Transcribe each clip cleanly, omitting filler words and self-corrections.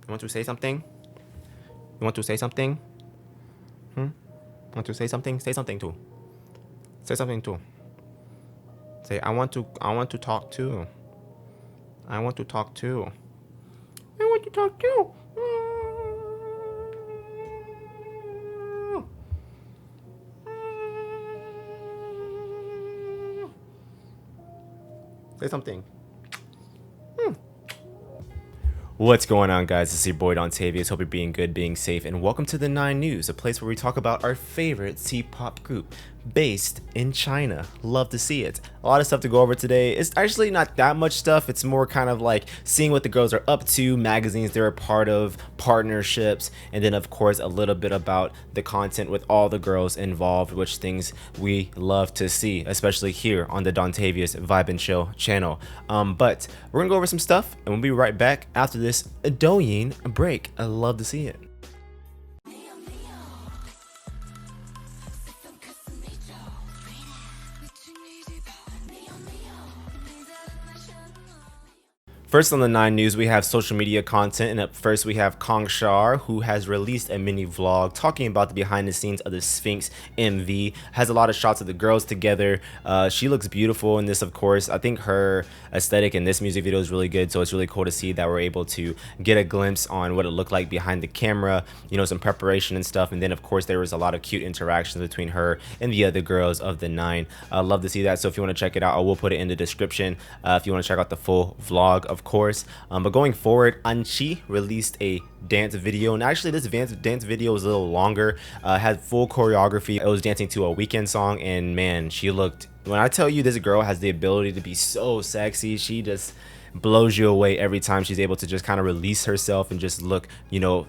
You want to say something? You want to say something? Want to say something? Say something too. Say something too. Say I want to talk too. I want to talk too. I want to talk too. Say something. What's going on, guys? This is your boy Dontavius. Hope you're being good, being safe, and welcome to the 9 News, a place where we talk about our favorite T-pop group based in China. Love to see it. A lot of stuff to go over today. It's actually not that much stuff. It's more kind of like seeing what the girls are up to, magazines they're a part of, partnerships, and then of course a little bit about the content with all the girls involved, which things we love to see, especially here on the Dontavius Vibe and Chill channel. But we're gonna go over some stuff and we'll be right back after this Douyin break. I love to see it. First on the 9 News, we have social media content, and up first we have Kong Shar, who has released a mini vlog talking about the behind the scenes of the SPHINX MV. Has a lot of shots of the girls together. She looks beautiful in this, of course. I think her aesthetic in this music video is really good, so it's really cool to see that we're able to get a glimpse on what it looked like behind the camera, you know, some preparation and stuff. And then of course there was a lot of cute interactions between her and the other girls of the 9. Love to see that, so if you want to check it out, I will put it in the description if you want to check out the full vlog, of course. But going forward, Anchi released a dance video, and actually this dance video was a little longer, had full choreography. It was dancing to a Weekend song, and man, she looked, when I tell you this girl has the ability to be so sexy, she just blows you away every time she's able to just kind of release herself and just look, you know,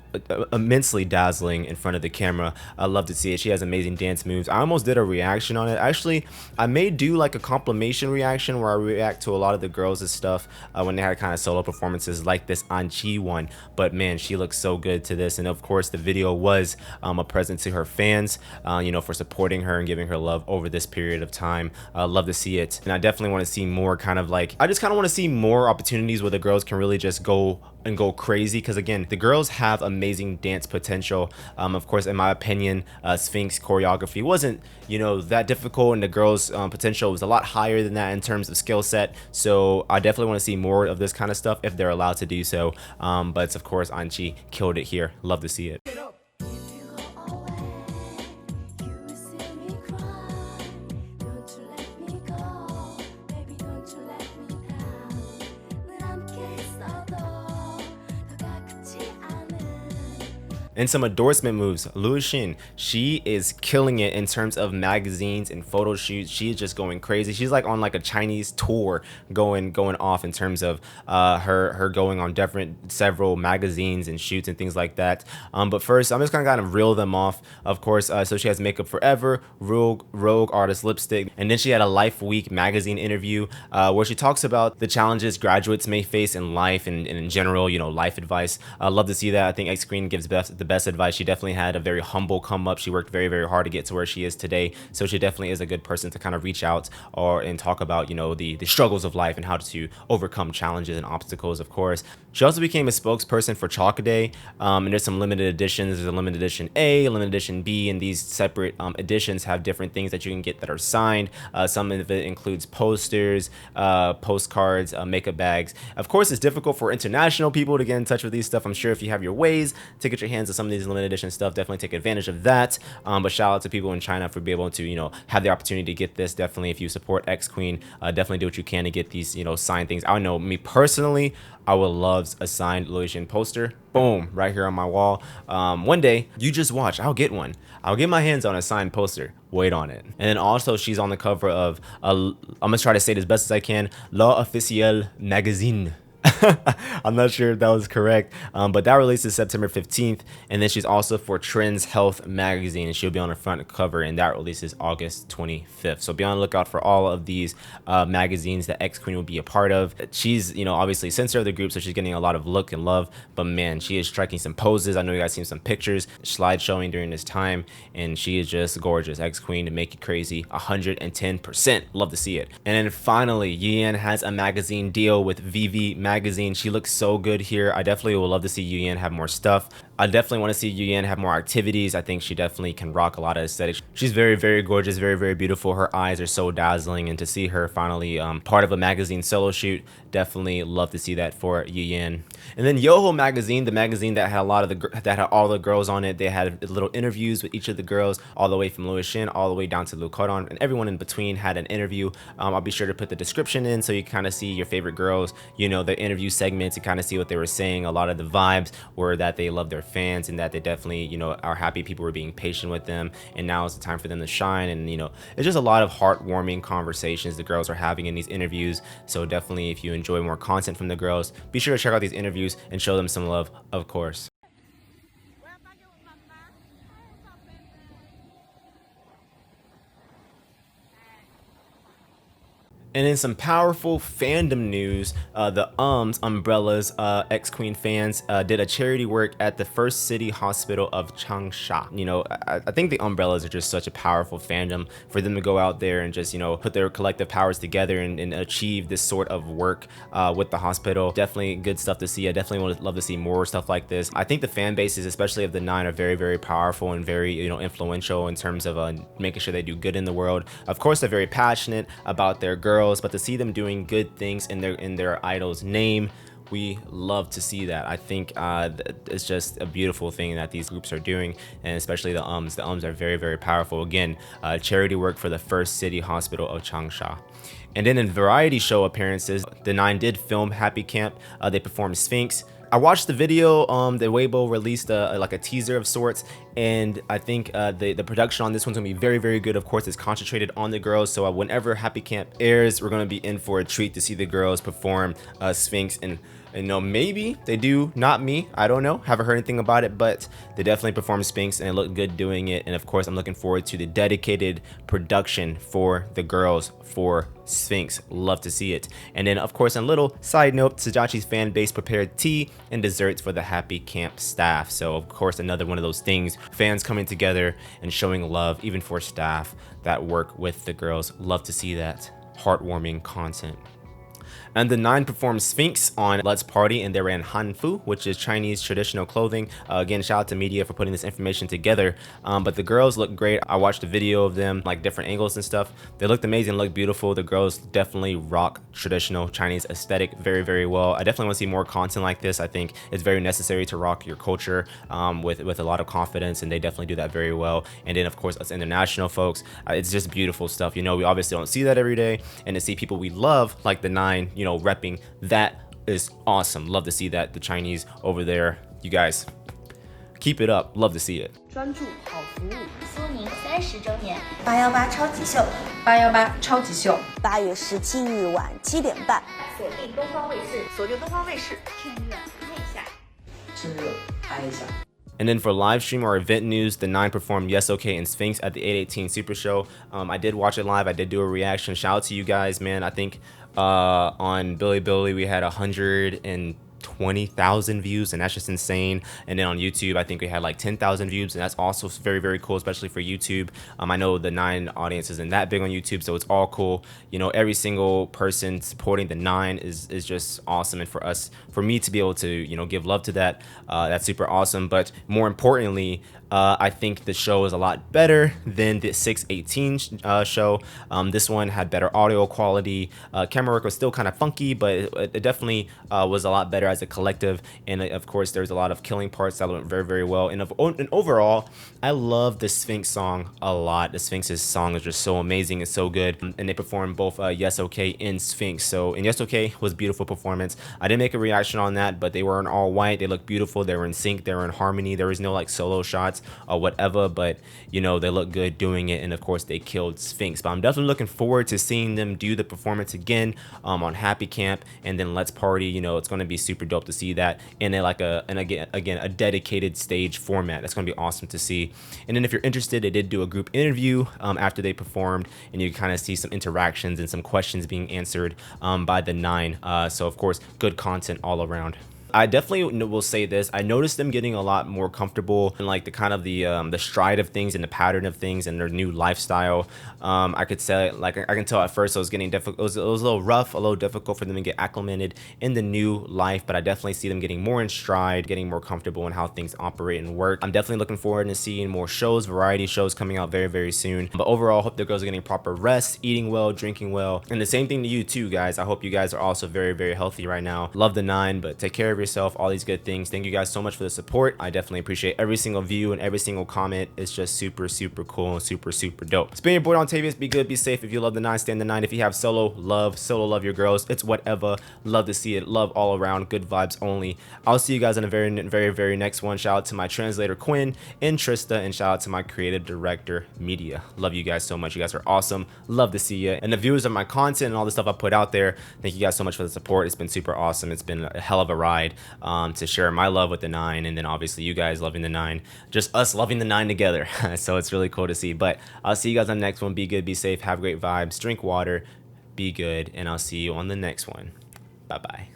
immensely dazzling in front of the camera. I love to see it. She has amazing dance moves. I almost did a reaction on it. Actually, I may do like a compilation reaction where I react to a lot of the girls and stuff when they had kind of solo performances like this Anchi one. But man, she looks so good to this. And of course, the video was a present to her fans, you know, for supporting her and giving her love over this period of time. Love to see it. And I definitely want to see more kind of like, I just kind of want to see more opportunities where the girls can really just go crazy, because again, the girls have amazing dance potential. Of course, in my opinion, SPHINX choreography wasn't, you know, that difficult, and the girls potential was a lot higher than that in terms of skill set. So I definitely want to see more of this kind of stuff if they're allowed to do so. But of course, Anchi killed it here. Love to see it. And some endorsement moves. Luoxin, she is killing it in terms of magazines and photo shoots. She is just going crazy. She's like on like a Chinese tour going off in terms of her going on several magazines and shoots and things like that. But first, I'm just gonna kind of reel them off, of course. So she has Makeup Forever, Rogue Artist Lipstick, and then she had a Life Week magazine interview where she talks about the challenges graduates may face in life and in general, you know, life advice. I love to see that. I think X Queen gives the best advice. She definitely had a very humble come up. She worked very, very hard to get to where she is today. So she definitely is a good person to kind of reach out and talk about, you know, the struggles of life and how to overcome challenges and obstacles, of course. She also became a spokesperson for Chalk Day. And there's some limited editions. There's a limited edition A, a limited edition B, and these separate editions have different things that you can get that are signed. Some of it includes posters, postcards, makeup bags. Of course, it's difficult for international people to get in touch with these stuff. I'm sure if you have your ways to get your hands on some of these limited edition stuff, definitely take advantage of that. But shout out to people in China for being able to, you know, have the opportunity to get this. Definitely, if you support X Queen, definitely do what you can to get these, you know, signed things. I know me personally, I would love a signed Luoxin poster. Boom, right here on my wall. One day, you just watch. I'll get one. I'll get my hands on a signed poster. Wait on it. And then also, she's on the cover of, I'm gonna try to say it as best as I can, L'Officiel magazine. I'm not sure if that was correct, but that releases September 15th, and then she's also for Trends Health magazine, and she'll be on the front cover, and that releases August 25th. So be on the lookout for all of these magazines that X Queen will be a part of. She's, you know, obviously censor of the group, so she's getting a lot of look and love, but man, she is striking some poses. I know you guys seen some pictures slide showing during this time, and she is just gorgeous. X Queen to make you crazy 110%. Love to see it. And then finally, Yian has a magazine deal with VV Magazine magazine. She looks so good here. I definitely would love to see Yuyan have more stuff. I definitely want to see Yuyan have more activities. I think she definitely can rock a lot of aesthetics. She's very, very gorgeous, very, very beautiful. Her eyes are so dazzling, and to see her finally part of a magazine solo shoot, definitely love to see that for Yuyan. And then YOHO magazine, the magazine that had a lot of that had all the girls on it. They had little interviews with each of the girls, all the way from Louis Shin all the way down to Lu Koron, and everyone in between had an interview. I'll be sure to put the description in so you kind of see your favorite girls, you know, the interview segments, to kind of see what they were saying. A lot of the vibes were that they love their fans and that they definitely, you know, are happy people were being patient with them, and now is the time for them to shine. And you know, it's just a lot of heartwarming conversations the girls are having in these interviews. So definitely, if you enjoy more content from the girls, be sure to check out these interviews and show them some love, of course. And in some powerful fandom news, the Umbrellas ex-Queen fans did a charity work at the First City Hospital of Changsha. You know, I think the Umbrellas are just such a powerful fandom. For them to go out there and just, you know, put their collective powers together and achieve this sort of work with the hospital, definitely good stuff to see. I definitely would love to see more stuff like this. I think the fan bases, especially of the 9, are very, very powerful and very, you know, influential in terms of making sure they do good in the world. Of course, they're very passionate about their girls, but to see them doing good things in their idol's name, we love to see that. I think it's just a beautiful thing that these groups are doing, and especially the ums. The ums are very, very powerful. Again, charity work for the First City Hospital of Changsha. And then in variety show appearances, the 9 did film Happy Camp. They performed SPHINX. I watched the video. The Weibo released like a teaser of sorts, and I think the production on this one's gonna be very, very good. Of course, it's concentrated on the girls, so whenever Happy Camp airs, we're gonna be in for a treat to see the girls perform SPHINX. And you know, maybe they do, not me, I don't know, haven't heard anything about it, but they definitely performed SPHINX and it looked good doing it. And of course, I'm looking forward to the dedicated production for the girls for SPHINX. Love to see it. And then of course, on a little side note, Sajachi's fan base prepared tea and desserts for the Happy Camp staff. So of course, another one of those things, fans coming together and showing love even for staff that work with the girls. Love to see that heartwarming content. And the 9 performed SPHINX on Let's Party, and they ran Hanfu, which is Chinese traditional clothing. Again, shout out to Mitya for putting this information together. But the girls look great. I watched a video of them, like different angles and stuff. They looked amazing, looked beautiful. The girls definitely rock traditional Chinese aesthetic very, very well. I definitely want to see more content like this. I think it's very necessary to rock your culture with a lot of confidence, and they definitely do that very well. And then of course, us international folks, it's just beautiful stuff. You know, we obviously don't see that every day, and to see people we love like the 9, you know, repping that is awesome. Love to see that. The Chinese over there, you guys keep it up. Love to see it. 专注好服务，苏宁30周年，818超级秀，818超级秀，8月17日晚7点半，锁定东方卫视，锁定东方卫视，趁热拍一下，趁热拍一下。 And then for live stream or event news, the 9 performed Yes OK and SPHINX at the 818 Super Show. I did watch it live. I did do a reaction. Shout out to you guys, man. I think on Bilibili we had 120,000 views, and that's just insane. And then on YouTube, I think we had like 10,000 views, and that's also very, very cool, especially for YouTube. I know the 9 audience isn't that big on YouTube, so it's all cool. You know, every single person supporting the 9 is just awesome, and for me to be able to, you know, give love to that, that's super awesome. But more importantly, I think the show is a lot better than the 618 show. This one had better audio quality. Camera work was still kind of funky, but it definitely was a lot better as a collective. And of course, there's a lot of killing parts that went very, very well. And overall, I love the SPHINX song a lot. The SPHINX's song is just so amazing. It's so good. And they performed both Yes OK and SPHINX. So, and Yes OK was a beautiful performance. I didn't make a reaction on that, but they were in all white. They looked beautiful. They were in sync. They were in harmony. There was no like solo shots or whatever, but you know, they look good doing it. And of course, they killed SPHINX. But I'm definitely looking forward to seeing them do the performance again on Happy Camp, and then Let's Party. You know, it's going to be super dope to see that in again a dedicated stage format. That's going to be awesome to see. And then if you're interested, they did do a group interview after they performed, and you kind of see some interactions and some questions being answered by the 9. So of course, good content all around. I definitely will say this. I noticed them getting a lot more comfortable in like the kind of the stride of things and the pattern of things and their new lifestyle. I could say, like, I can tell at first it was getting difficult. It was a little rough, a little difficult for them to get acclimated in the new life, but I definitely see them getting more in stride, getting more comfortable in how things operate and work. I'm definitely looking forward to seeing more shows, variety shows coming out very, very soon. But overall, I hope the girls are getting proper rest, eating well, drinking well, and the same thing to you too, guys. I hope you guys are also very, very healthy right now. Love the 9, but take care of yourself, all these good things. Thank you guys so much for the support. I definitely appreciate every single view and every single comment. It's just super, super cool and super, super dope. It's been your boy Dontavius. Be good, be safe. If you love the 9, stand the 9. If you have solo love your girls. It's whatever. Love to see it. Love all around. Good vibes only. I'll see you guys in a very next one. Shout out to my translator Quinn and Trista, and shout out to my creative director Mitya. Love you guys so much. You guys are awesome. Love to see you. And the viewers of my content and all the stuff I put out there, thank you guys so much for the support. It's been super awesome. It's been a hell of a ride to share my love with the 9, and then obviously you guys loving the 9, just us loving the 9 together. So it's really cool to see. But I'll see you guys on the next one. Be good, be safe, have great vibes, drink water, be good, and I'll see you on the next one. Bye bye.